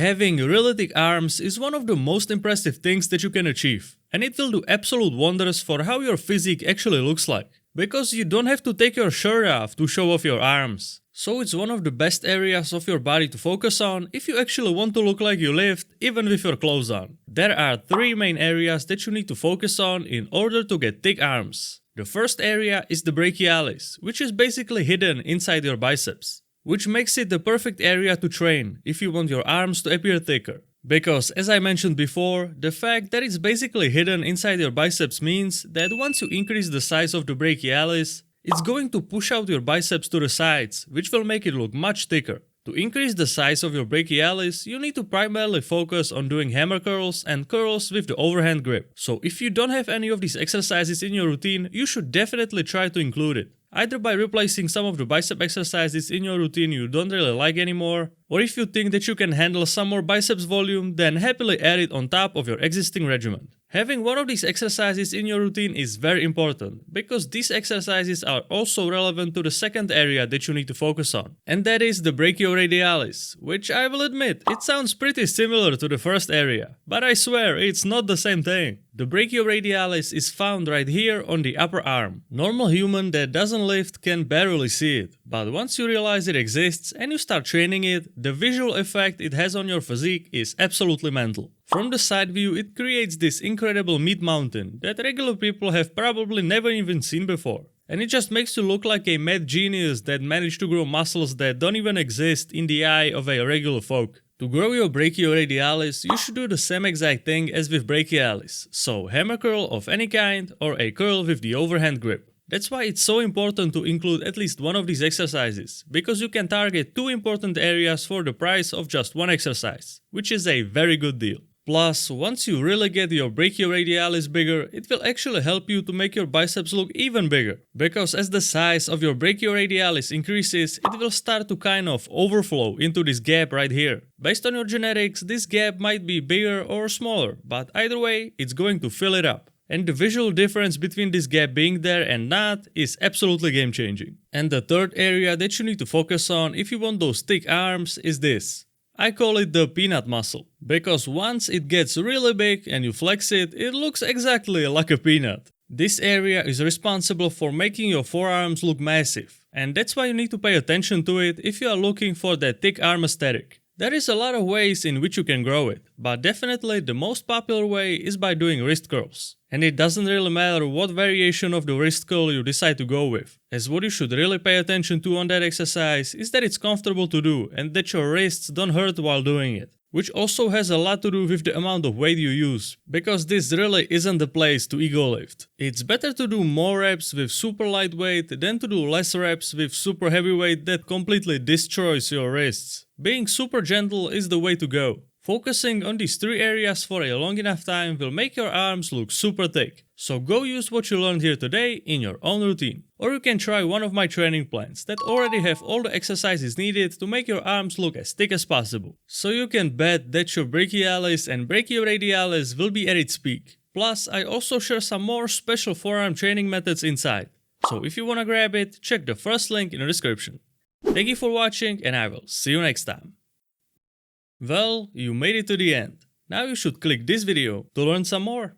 Having really thick arms is one of the most impressive things that you can achieve, and it will do absolute wonders for how your physique actually looks like, because you don't have to take your shirt off to show off your arms. So it's one of the best areas of your body to focus on if you actually want to look like you lift, even with your clothes on. There are 3 main areas that you need to focus on in order to get thick arms. The first area is the brachialis, which is basically hidden inside your biceps, which makes it the perfect area to train if you want your arms to appear thicker. Because, as I mentioned before, the fact that it's basically hidden inside your biceps means that once you increase the size of the brachialis, it's going to push out your biceps to the sides, which will make it look much thicker. To increase the size of your brachialis, you need to primarily focus on doing hammer curls and curls with the overhand grip. So if you don't have any of these exercises in your routine, you should definitely try to include it. Either by replacing some of the bicep exercises in your routine you don't really like anymore, or if you think that you can handle some more biceps volume, then happily add it on top of your existing regimen. Having one of these exercises in your routine is very important, because these exercises are also relevant to the second area that you need to focus on, and that is the brachioradialis, which I will admit, it sounds pretty similar to the first area, but I swear it's not the same thing. The brachioradialis is found right here on the upper arm. Normal human that doesn't lift can barely see it, but once you realize it exists and you start training it, the visual effect it has on your physique is absolutely mental. From the side view, it creates this incredible meat mountain that regular people have probably never even seen before. And it just makes you look like a mad genius that managed to grow muscles that don't even exist in the eye of a regular folk. To grow your brachioradialis, you should do the same exact thing as with brachialis, so hammer curl of any kind or a curl with the overhand grip. That's why it's so important to include at least one of these exercises, because you can target 2 important areas for the price of just 1 exercise, which is a very good deal. Plus, once you really get your brachioradialis bigger, it will actually help you to make your biceps look even bigger. Because as the size of your brachioradialis increases, it will start to kind of overflow into this gap right here. Based on your genetics, this gap might be bigger or smaller, but either way, it's going to fill it up. And the visual difference between this gap being there and not is absolutely game changing. And the third area that you need to focus on if you want those thick arms is this. I call it the peanut muscle, because once it gets really big and you flex it, it looks exactly like a peanut. This area is responsible for making your forearms look massive, and that's why you need to pay attention to it if you are looking for that thick arm aesthetic. There is a lot of ways in which you can grow it, but definitely the most popular way is by doing wrist curls. And it doesn't really matter what variation of the wrist curl you decide to go with, as what you should really pay attention to on that exercise is that it's comfortable to do and that your wrists don't hurt while doing it. Which also has a lot to do with the amount of weight you use, because this really isn't the place to ego lift. It's better to do more reps with super lightweight than to do less reps with super heavyweight that completely destroys your wrists. Being super gentle is the way to go. Focusing on these 3 areas for a long enough time will make your arms look super thick. So go use what you learned here today in your own routine. Or you can try one of my training plans that already have all the exercises needed to make your arms look as thick as possible. So you can bet that your brachialis and brachioradialis will be at its peak. Plus, I also share some more special forearm training methods inside. So if you wanna grab it, check the first link in the description. Thank you for watching and I will see you next time. Well, you made it to the end. Now you should click this video to learn some more.